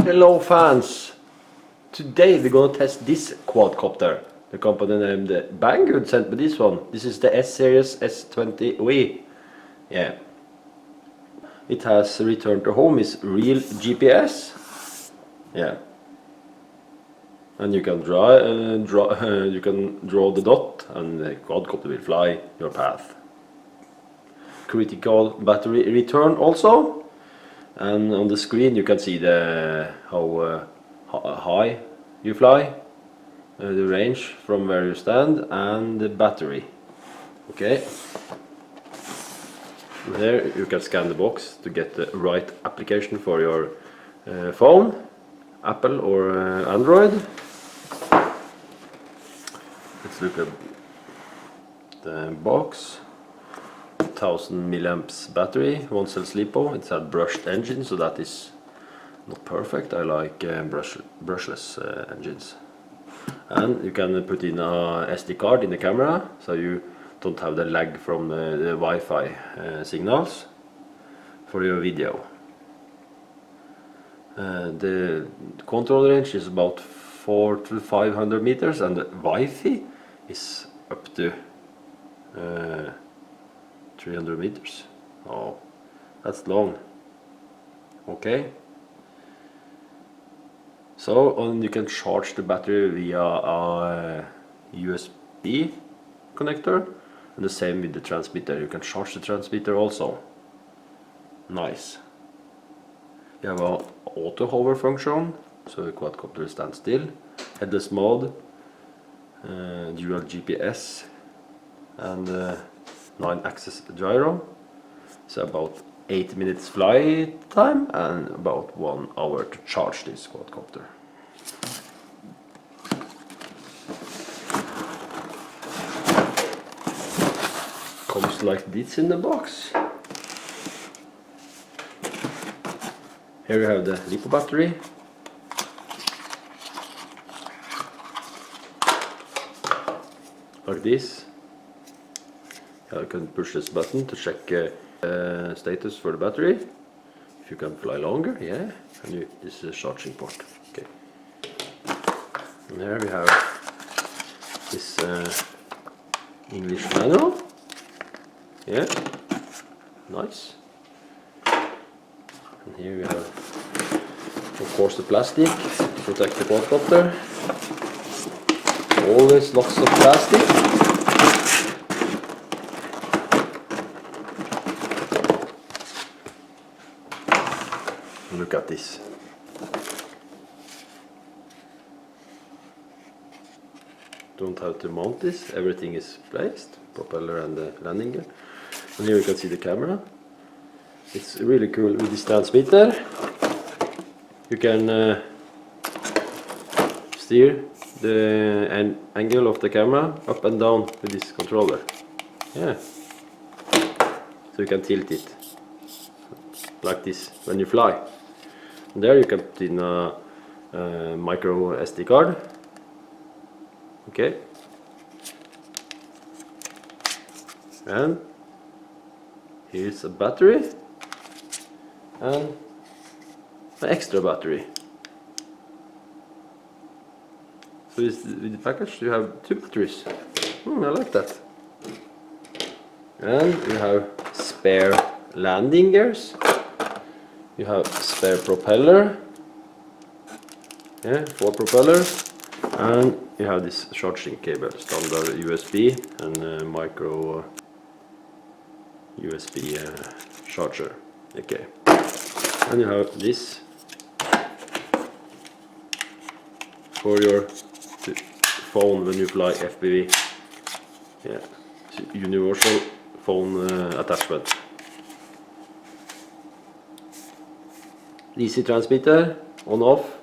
Hello fans! Today we're gonna test this quadcopter. The company named Banggood sent me this one. This is the S-Series S20W. Yeah. It has return to home is real GPS. Yeah. And you can draw the dot and the quadcopter will fly your path. Critical battery return also. And on the screen you can see how high you fly, the range from where you stand, and the battery. Okay. There you can scan the box to get the right application for your phone, Apple or Android. Let's look at the box. 1000 milliamps battery, 1 cell LiPo. It's a brushed engine, so that is not perfect. I like brushless engines. And you can put in a SD card in the camera, so you don't have the lag from the Wi-Fi signals for your video. The control range is about 400 to 500 meters, and the Wi-Fi is up to 300 meters. Oh, that's long. Okay. So you can charge the battery via a USB connector, and the same with the transmitter. You can charge the transmitter also. Nice. You have a auto hover function, so the quadcopter stands still. Headless mode, dual GPS, and 9-axis gyro. So about 8 minutes flight time and about 1 hour to charge this quadcopter. Comes like this in the box. Here you have the LiPo battery. Like this. You can push this button to check status for the battery. If you can fly longer, yeah. And this is a charging port. Okay. And here we have this English manual. Yeah. Nice. And here we have, of course, the plastic to protect the quadcopter. Always lots of plastic. Look at this. Don't have to mount this, everything is placed, propeller and the landing gear. And here you can see the camera. It's really cool with this transmitter. You can steer the angle of the camera up and down with this controller. Yeah. So you can tilt it like this when you fly. And there you can put in a microSD card. Okay. And here's a battery and an extra battery. So with the package you have 2 batteries. I like that. And you have spare landing gears. You have spare propeller. Yeah, 4 propellers. And you have this charging cable, standard USB and micro USB charger. Okay. And you have this for your phone when you fly FPV. Yeah, universal phone attachment. DC transmitter, on off.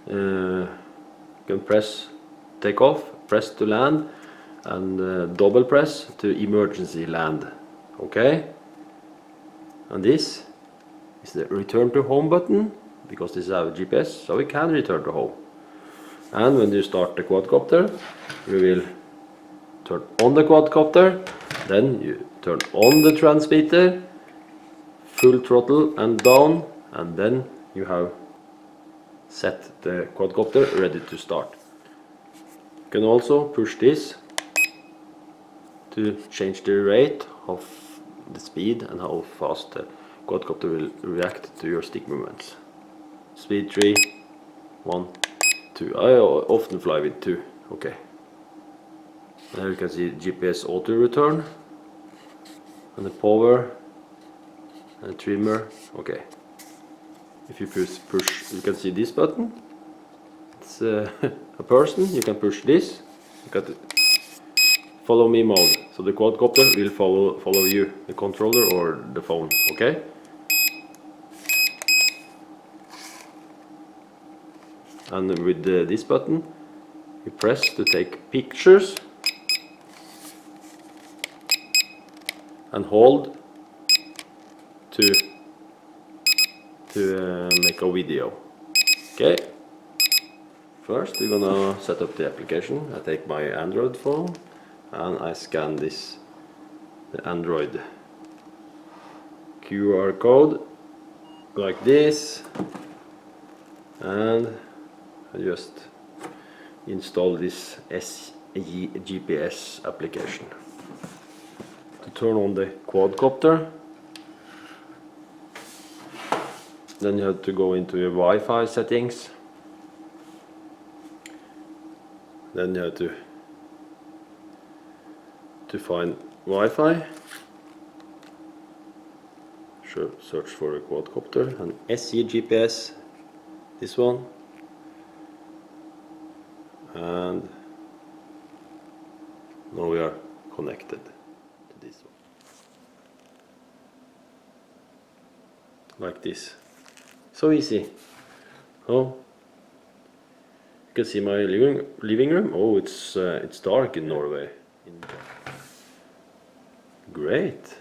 You can press takeoff, press to land, and double press to emergency land. Okay. And this is the return to home button, because this is our GPS, so we can return to home. And when you start the quadcopter, you will turn on the quadcopter, then you turn on the transmitter, full throttle and down, and then you have set the quadcopter ready to start. You can also push this to change the rate of the speed and how fast the quadcopter will react to your stick movements. Speed 3, 1, 2. I often fly with 2. Okay. There you can see GPS auto return and the power and the trimmer. Okay. If you push, you can see this button. It's a person. You can push this. You got follow me mode. So the quadcopter will follow you, the controller or the phone. Okay. And with this button, you press to take pictures and hold to make a video. Okay. First we're gonna set up the application. I take my Android phone and I scan the Android QR code like this, and I just install this GPS application. To turn on the quadcopter, then you have to go into your Wi-Fi settings. Then you have to find Wi-Fi. Search for a quadcopter and SJRC, this one, and now we are connected to this one, like this. So easy. Oh, you can see my living room. Oh, it's dark in Norway. Great.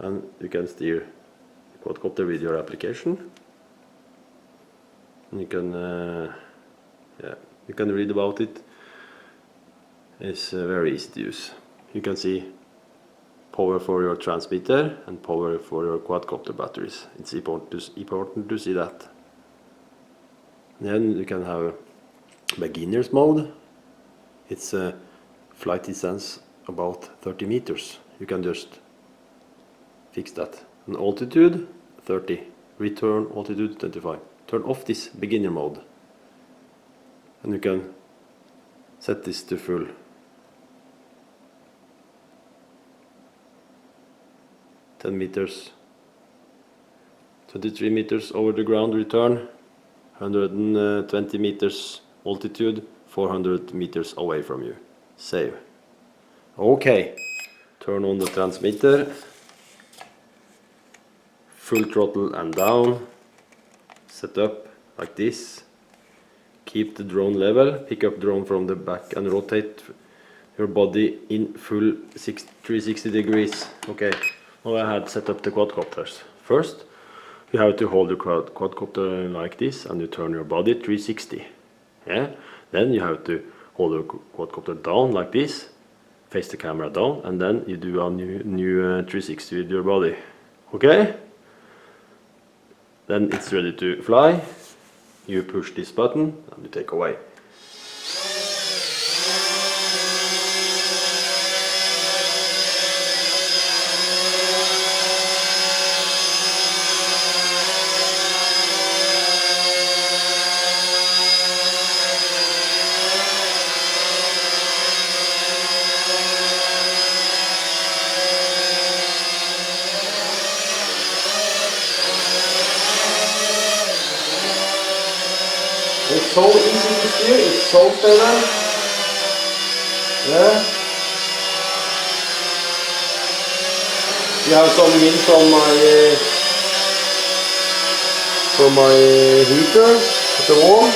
And you can steer the quadcopter with your application. And you can you can read about it. It's very easy to use. You can see power for your transmitter and power for your quadcopter batteries. It's important to see that. Then you can have beginner's mode. It's a flight distance about 30 meters. You can just fix that. And altitude 30. Return altitude 25. Turn off this beginner mode. And you can set this to full. $10 meters, 23 meters over the ground return, 120 meters altitude, 400 meters away from you. Save. Okay, turn on the transmitter, full throttle and down, set up like this, keep the drone level, pick up drone from the back and rotate your body in full 360 degrees. Okay. Now I had set up the quadcopters. First, you have to hold the quadcopter like this and you turn your body 360. Yeah? Then you have to hold the quadcopter down like this, face the camera down, and then you do a new 360 with your body. Okay? Then it's ready to fly. You push this button and you take away. It's so easy to steer, it's so stable. Yeah. You have some wind from my heater at the wall.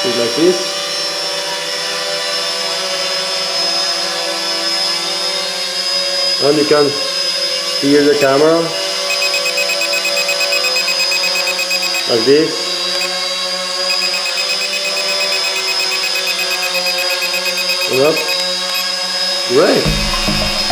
Just like this. And you can steer the camera like this. That's great.